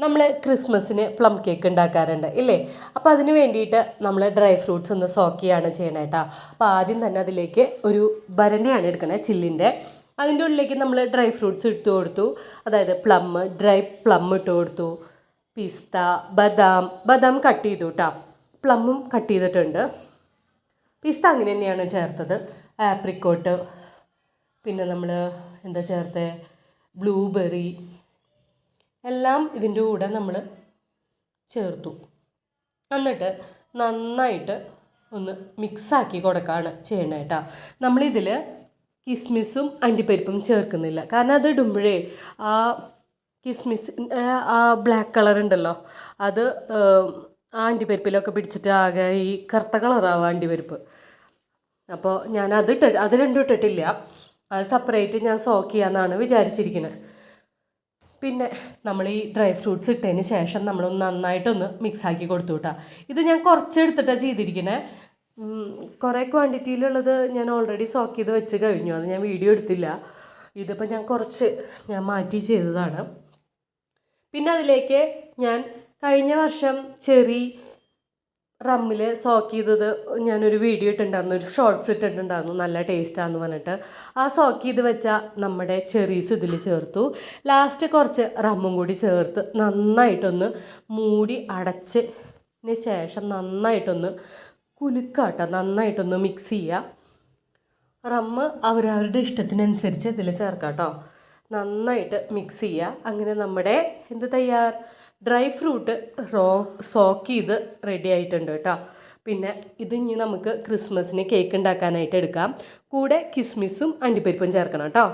നമ്മൾ ക്രിസ്മസിന് plum cake ഉണ്ടാക്കാറുണ്ട് ഇല്ലേ? അപ്പോൾ അതിന് വേണ്ടിയിട്ട് നമ്മൾ ഡ്രൈ ഫ്രൂട്ട്സ് ഒന്ന് സോക്ക് ചെയ്യാണ് ചെയ്യണേ കേട്ടോ. അപ്പോൾ ആദ്യം തന്നെ അതിലേക്ക് ഒരു ഭരണിയാണ് എടുക്കണേ ചില്ലിൻ്റെ. അതിൻ്റെ ഉള്ളിലേക്ക് നമ്മൾ ഡ്രൈ ഫ്രൂട്ട്സ് ഇട്ട് കൊടുത്തു. അതായത് ഡ്രൈ പ്ലം ഇട്ട് കൊടുത്തു, പിസ്ത, ബദാം കട്ട് ചെയ്തു കേട്ടോ. പ്ലമ്മും കട്ട് ചെയ്തിട്ടുണ്ട്. പിസ്ത അങ്ങനെ തന്നെയാണ് ചേർത്തത്. ആപ്രിക്കോട്ട്, പിന്നെ നമ്മൾ എന്താ ചേർത്തത്, ബ്ലൂബെറി എല്ലാം ഇതിൻ്റെ കൂടെ നമ്മൾ ചേർത്തു. എന്നിട്ട് നന്നായിട്ട് ഒന്ന് മിക്സാക്കി കൊടുക്കുകയാണ് ചെയ്യണേ കേട്ടോ. നമ്മളിതിൽ കിസ്മിസും അണ്ടിപ്പരിപ്പും ചേർക്കുന്നില്ല. കാരണം അത് ഇടുമ്പോഴേ ആ കിസ്മിസ് ആ ബ്ലാക്ക് കളർ ഉണ്ടല്ലോ, അത് ആ അണ്ടിപ്പരിപ്പിലൊക്കെ പിടിച്ചിട്ട് ആകെ ഈ കറുത്ത കളറാവുക അണ്ടിപ്പരിപ്പ്. അപ്പോൾ ഞാൻ അത് രണ്ടും ഇട്ടിട്ടില്ല. അത് സെപ്പറേറ്റ് ഞാൻ സോക്ക് ചെയ്യാമെന്നാണ് വിചാരിച്ചിരിക്കുന്നത്. പിന്നെ നമ്മൾ ഈ ഡ്രൈ ഫ്രൂട്ട്സ് ഇട്ടതിന് ശേഷം നമ്മളൊന്ന് നന്നായിട്ടൊന്ന് മിക്സാക്കി കൊടുത്തു കേട്ടോ. ഇത് ഞാൻ കുറച്ച് എടുത്തിട്ടാണ് ചെയ്തിരിക്കുന്നത്. കുറേ ക്വാണ്ടിറ്റിയിലുള്ളത് ഞാൻ ഓൾറെഡി സോക്ക് ചെയ്ത് വെച്ച് കഴിഞ്ഞു. അത് ഞാൻ വീഡിയോ എടുത്തില്ല. ഇതിപ്പോൾ ഞാൻ മാറ്റി ചെയ്തതാണ്. പിന്നെ അതിലേക്ക് ഞാൻ കഴിഞ്ഞ വർഷം ചെറി റമ്മിൽ സോക്ക് ചെയ്തത് ഞാനൊരു വീഡിയോ ഇട്ടിട്ടുണ്ടായിരുന്നു, ഒരു ഷോർട്ട്സ് ഇട്ടിട്ടുണ്ടായിരുന്നു, നല്ല ടേസ്റ്റാന്ന് പറഞ്ഞിട്ട്. ആ സോക്ക് ചെയ്ത് വെച്ച നമ്മുടെ ചെറീസ് ഇതിൽ ചേർത്തു. ലാസ്റ്റ് കുറച്ച് റമ്മും കൂടി ചേർത്ത് നന്നായിട്ടൊന്ന് മൂടി അടച്ചതിന് ശേഷം നന്നായിട്ടൊന്ന് കുലുക്കാട്ടോ, നന്നായിട്ടൊന്ന് മിക്സ് ചെയ്യുക. റമ്മ് അവരവരുടെ ഇഷ്ടത്തിനനുസരിച്ച് ഇതിൽ ചേർക്കാം കേട്ടോ. നന്നായിട്ട് മിക്സ് ചെയ്യുക. അങ്ങനെ നമ്മുടെ ഡ്രൈ ഫ്രൂട്ട് സോക്ക് ചെയ്ത് റെഡി ആയിട്ടുണ്ട് കേട്ടോ. പിന്നെ ഇത് ഇനി നമുക്ക് ക്രിസ്മസിന് കേക്ക് ഉണ്ടാക്കാനായിട്ട് എടുക്കാം. കൂടെ കിസ്മിസും അണ്ടിപ്പരിപ്പും ചേർക്കണം കേട്ടോ.